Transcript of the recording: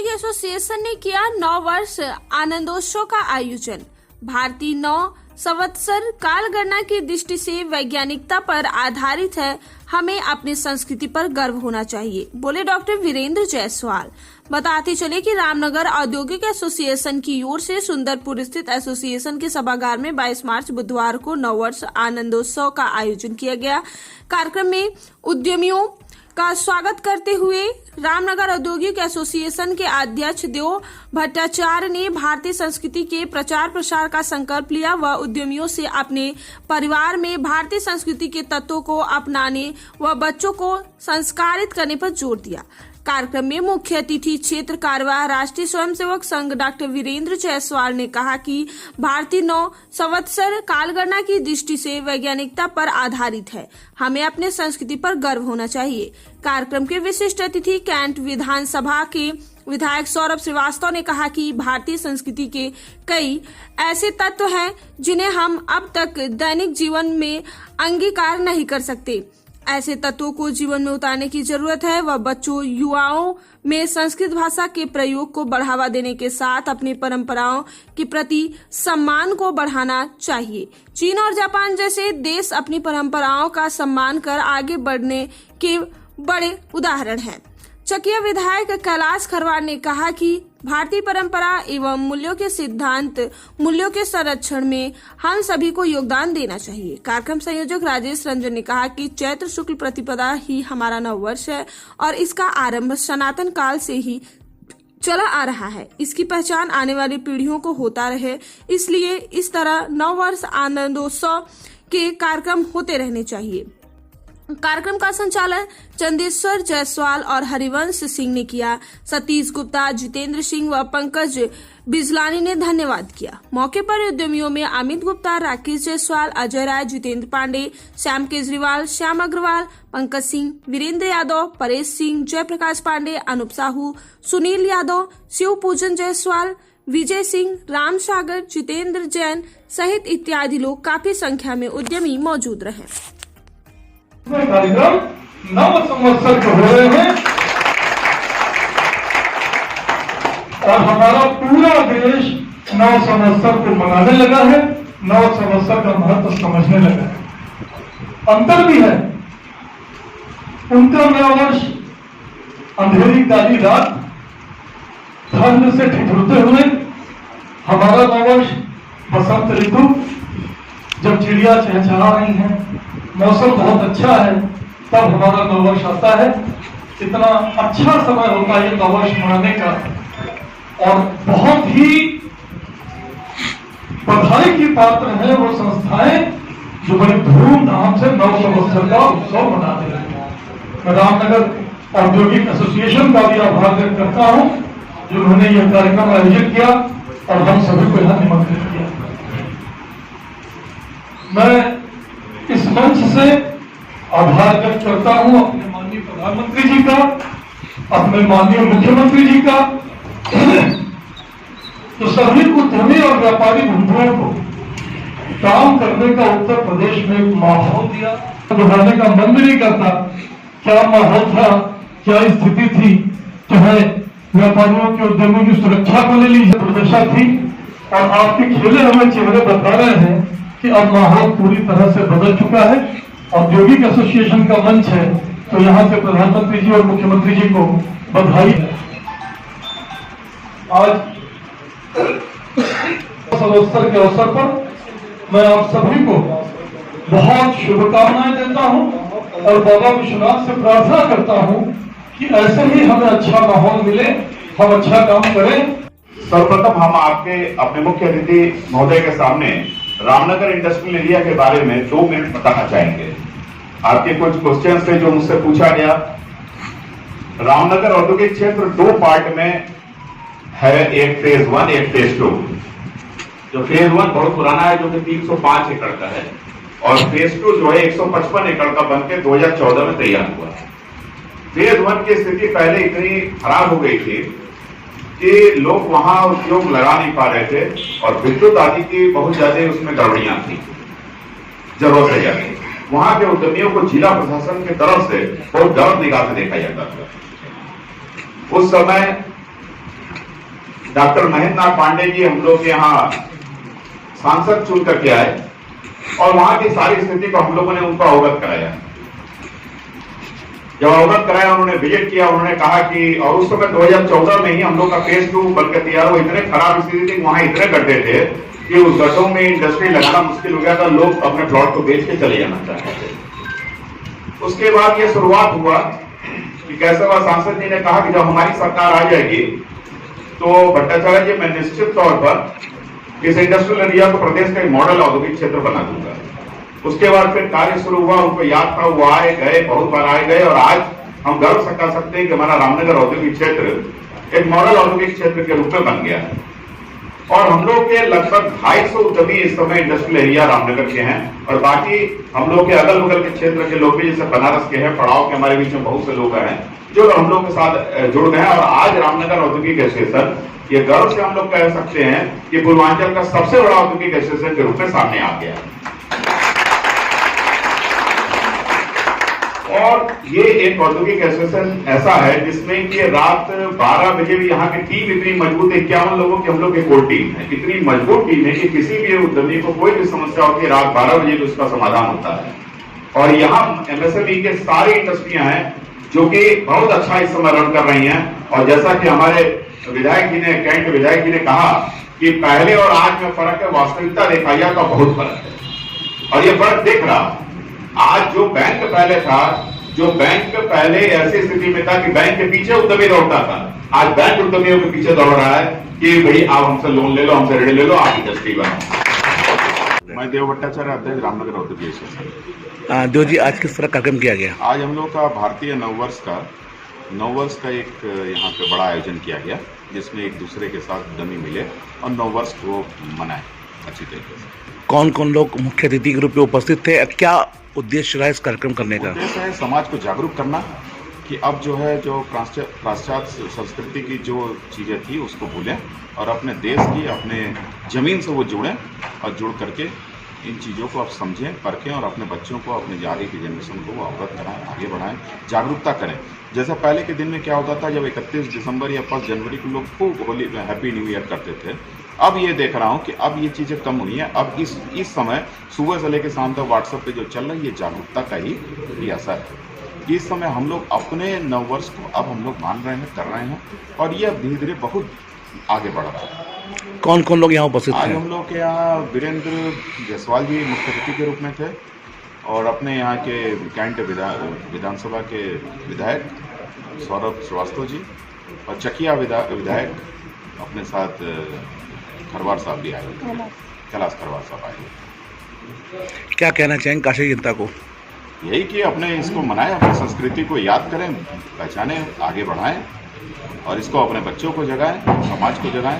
औद्योगिक एसोसिएशन ने किया 9 वर्ष आनंदोत्सव का आयोजन। भारतीय 9 संवत्सर काल गणना की दृष्टि से वैज्ञानिकता पर आधारित है। हमें अपनी संस्कृति पर गर्व होना चाहिए, बोले डॉक्टर वीरेंद्र जायसवाल। बताते चले कि रामनगर औद्योगिक एसोसिएशन की ओर से सुंदरपुर स्थित एसोसिएशन के सभागार में 22 मार्च बुधवार को 9 वर्ष आनंदोत्सव का आयोजन किया गया। कार्यक्रम में उद्यमियों का स्वागत करते हुए रामनगर औद्योगिक एसोसिएशन के अध्यक्ष देव भट्टाचार्य ने भारतीय संस्कृति के प्रचार प्रसार का संकल्प लिया व उद्यमियों से अपने परिवार में भारतीय संस्कृति के तत्वों को अपनाने व बच्चों को संस्कारित करने पर जोर दिया। कार्यक्रम में मुख्य अतिथि क्षेत्र कार्यवाह राष्ट्रीय स्वयंसेवक संघ डॉक्टर वीरेंद्र जायसवाल ने कहा कि भारतीय 9 संवत्सर कालगणना की दृष्टि से वैज्ञानिकता पर आधारित है। हमें अपने संस्कृति पर गर्व होना चाहिए। कार्यक्रम के विशिष्ट अतिथि कैंट विधानसभा के विधायक सौरभ श्रीवास्तव ने कहा कि भारतीय संस्कृति के कई ऐसे तत्व हैं जिन्हें हम अब तक दैनिक जीवन में अंगीकार नहीं कर सकते। ऐसे तत्वों को जीवन में उतारने की जरूरत है व बच्चों युवाओं में संस्कृत भाषा के प्रयोग को बढ़ावा देने के साथ अपनी परंपराओं के प्रति सम्मान को बढ़ाना चाहिए। चीन और जापान जैसे देश अपनी परंपराओं का सम्मान कर आगे बढ़ने के बड़े उदाहरण हैं। चकिया विधायक कैलाश खरवार ने कहा कि भारतीय परंपरा एवं मूल्यों के सिद्धांत मूल्यों के संरक्षण में हम सभी को योगदान देना चाहिए। कार्यक्रम संयोजक राजेश रंजन ने कहा कि चैत्र शुक्ल प्रतिपदा ही हमारा 9 वर्ष है और इसका आरंभ सनातन काल से ही चला आ रहा है। इसकी पहचान आने वाली पीढ़ियों को होता रहे, इसलिए इस तरह 9 वर्ष आनंदोत्सव के कार्यक्रम होते रहने चाहिए। कार्यक्रम का संचालन चंदेश्वर जायसवाल और हरिवंश सिंह ने किया। सतीश गुप्ता, जितेंद्र सिंह व पंकज बिजलानी ने धन्यवाद किया। मौके पर उद्यमियों में अमित गुप्ता, राकेश जायसवाल, अजय राय, जितेंद्र पांडे, श्याम केजरीवाल, श्याम अग्रवाल, पंकज सिंह, वीरेंद्र यादव, परेश सिंह, जयप्रकाश पांडे, अनूप साहू, सुनील यादव, शिव पूजन जायसवाल, विजय सिंह, राम सागर, जितेंद्र जैन सहित इत्यादि लोग काफी संख्या में उद्यमी मौजूद रहे। कार्यक्रम 9 संवत्सर के हो रहे हैं और हमारा पूरा देश 9 संवत्सर को मनाने लगा है, 9 संवत्सर का महत्व समझने लगा है। अंतर भी है। उनका 9 वर्ष अंधेरी काली रात ठंड से ठिठुरते हुए, हमारा 9 वर्ष बसंत ऋतु जब चिड़िया चहचहा रही हैं, मौसम बहुत अच्छा है, तब हमारा 9 वर्ष आता है। इतना अच्छा समय होता है 9 वर्ष मनाने का और बहुत ही बधाई की पात्र है वो संस्थाएं जो बड़ी धूमधाम से 9 संवत्सर का उत्सव मनाते हैं। मैं रामनगर औद्योगिक एसोसिएशन का भी आभार व्यक्त करता हूं जिन्होंने यह कार्यक्रम आयोजित किया और हम सभी को यहां निमंत्रित किया। मैं इस मंच से आभार व्यक्त करता हूं अपने माननीय प्रधानमंत्री जी का, अपने माननीय मुख्यमंत्री जी का, तो सभी उद्यमी और व्यापारी बंधुओं को काम करने का उत्तर प्रदेश में एक माहौल दिया। बढ़ाने का मन भी नहीं करता। क्या माहौल था, क्या स्थिति थी, चाहे व्यापारियों के उद्यमियों की सुरक्षा को ले लीजिए, दुर्दशा थी और आपके खेले हमें चेहरे बता रहे हैं कि अब माहौल पूरी तरह से बदल चुका है। औद्योगिक एसोसिएशन का मंच है तो यहाँ से प्रधानमंत्री जी और मुख्यमंत्री जी को बधाई है। आज संवत्सर के अवसर पर मैं आप सभी को बहुत शुभकामनाएं देता हूँ और बाबा विश्वनाथ से प्रार्थना करता हूँ कि ऐसे ही हमें अच्छा माहौल मिले, हम अच्छा काम करें। सर्वप्रथम हम आपके अपने मुख्य अतिथि महोदय के सामने रामनगर इंडस्ट्रियल एरिया के बारे में 2 मिनट बताना चाहेंगे। आपके कुछ क्वेश्चन थे जो मुझसे पूछा गया। रामनगर औद्योगिक क्षेत्र 2 पार्ट में है, एक फेज 1 एक फेज 2। जो फेज 1 बहुत पुराना है जो कि 305 एकड़ का है और फेज 2 जो है 155 एकड़ का बनकर 2014 में तैयार हुआ। फेज 1 की स्थिति पहले इतनी खराब हो गई थी कि लोग वहां उद्योग लगा नहीं पा रहे थे और विद्युत आदि की बहुत ज्यादा उसमें गड़बड़ियां थी, जरूरत है ज्यादा। वहां के उद्यमियों को जिला प्रशासन की तरफ से बहुत गलत निगाह से देखा जाता था। उस समय डॉक्टर महेंद्र नाथ पांडे जी हम लोग के यहाँ सांसद चुन करके आए और वहां की सारी स्थिति को हम लोगों ने उनको अवगत कराया। जब अवगत कराया, उन्होंने विजिट किया, उन्होंने कहा कि, और उस समय 2014 में ही हम लोग का फेज 2 बनकर तैयार, वो इतने खराब स्थिति थी, वहां इतने गड्ढे थे कि उस गड्ढों में इंडस्ट्री लगाना मुश्किल हो गया था, लोग अपने प्लॉट को बेच के चले जाना चाहते थे। उसके बाद ये शुरुआत हुआ कि कैसे वह सांसद जी ने कहा कि जब हमारी सरकार आ जाएगी तो भट्टाचार्य जी, मैं निश्चित तौर पर इस इंडस्ट्रियल एरिया को प्रदेश का एक मॉडल औद्योगिक क्षेत्र बना दूंगा। उसके बाद फिर कार्य शुरू हुआ, उनको याद था, वो आए गए, बहुत बार आए गए, और आज हम गर्व से कह सकते हैं कि हमारा रामनगर औद्योगिक क्षेत्र एक मॉडल औद्योगिक क्षेत्र के रूप में बन गया है। और हम लोग के लगभग 250 उद्यमी इस समय इंडस्ट्रियल एरिया रामनगर के हैं, और बाकी हम लोग के अगल बगल के क्षेत्र के लोग भी, जैसे बनारस के हैं, पड़ाव के, हमारे बीच में बहुत से लोग हैं जो हम लोग के साथ जुड़ गए हैं। और आज रामनगर औद्योगिक एसोसिएशन, ये गर्व से हम लोग कह सकते हैं कि पूर्वांचल का सबसे बड़ा औद्योगिक एसोसिएशन के रूप में सामने आ गया है। और ये एक औद्योगिक एसोसिएशन ऐसा है जिसमें कि रात 12 बजे भी यहाँ की टीम इतनी मजबूत है, 51 लोगों की हम लोग की कोर टीम है, इतनी मजबूत टीम है कि किसी भी उद्यमी को कोई भी समस्या होती है, रात 12 बजे भी उसका समाधान होता है। और यहाँ एमएसएमई के सारी इंडस्ट्रियां हैं जो कि बहुत अच्छा इस समय रन कर रही हैं। और जैसा कि हमारे विधायक जी ने, कैंट विधायक जी ने कहा कि पहले और आज में फर्क है, वास्तविकता देखा जाए तो बहुत फर्क है, और ये फर्क दिख रहा। आज जो बैंक पहले था, जो बैंक पहले ऐसी स्थिति में था कि बैंक के पीछे उद्यमी दौड़ता था, आज बैंक उद्यमियों के पीछे दौड़ रहा है कि भाई आप हमसे लोन ले लो, हमसे ऋण ले लो, आप इंडस्ट्री बनाओ। मैं देव भट्टाचार्य, अध्यक्ष रामनगर औद्योगिक एसोसिएशन। देव जी, आज किस तरह कार्यक्रम किया गया? आज हम लोग का भारतीय नववर्ष का एक यहाँ पे बड़ा आयोजन किया गया, जिसमें एक दूसरे के साथ उद्यमी मिले और नववर्ष को मनाए अच्छी तरीके से। कौन कौन लोग मुख्य अतिथि के रूप में उपस्थित थे? क्या उद्देश्य रहा इस कार्यक्रम करने का? उद्देश्य है समाज को जागरूक करना कि अब जो है, जो पाश्चात्य संस्कृति की जो चीज़ें थी उसको भूलें और अपने देश की, अपने जमीन से वो जुड़ें, और जुड़ करके इन चीज़ों को आप समझें, परखें, और अपने बच्चों को, अपने आगे की जनरेशन को वो अवगत कराएं, आगे बढ़ाएं, जागरूकता करें। जैसा पहले के दिन में क्या होता था, जब 31 दिसंबर या 1 जनवरी को लोग खूब होली, हैप्पी न्यू ईयर करते थे, अब ये देख रहा हूँ कि अब ये चीज़ें कम हुई हैं। अब इस समय सुबह से लेकर शाम तक व्हाट्सएप पे जो चल रहा है, ये जागरूकता का ही असर है। इस समय हम लोग अपने नववर्ष को अब हम लोग मान रहे हैं, कर रहे हैं, और ये अब धीरे धीरे बहुत आगे बढ़ रहा है। कौन कौन लोग यहाँ उपस्थित थे? आज हम लोग के यहाँ वीरेंद्र जायसवाल जी मुख्य अतिथि के रूप में थे, और अपने यहाँ के कैंट विधानसभा के विधायक सौरभ श्रीवास्तव जी, और चकिया विधायक अपने साथ खरवार साहब भी आए, कैलाश खरवार साहब आए। क्या कहना चाहेंगे काशी जनता को? यही कि अपने इसको मनाएं, अपनी संस्कृति को याद करें, पहचानें, आगे बढ़ाएं, और इसको अपने बच्चों को जगाएं, समाज को जगाएं।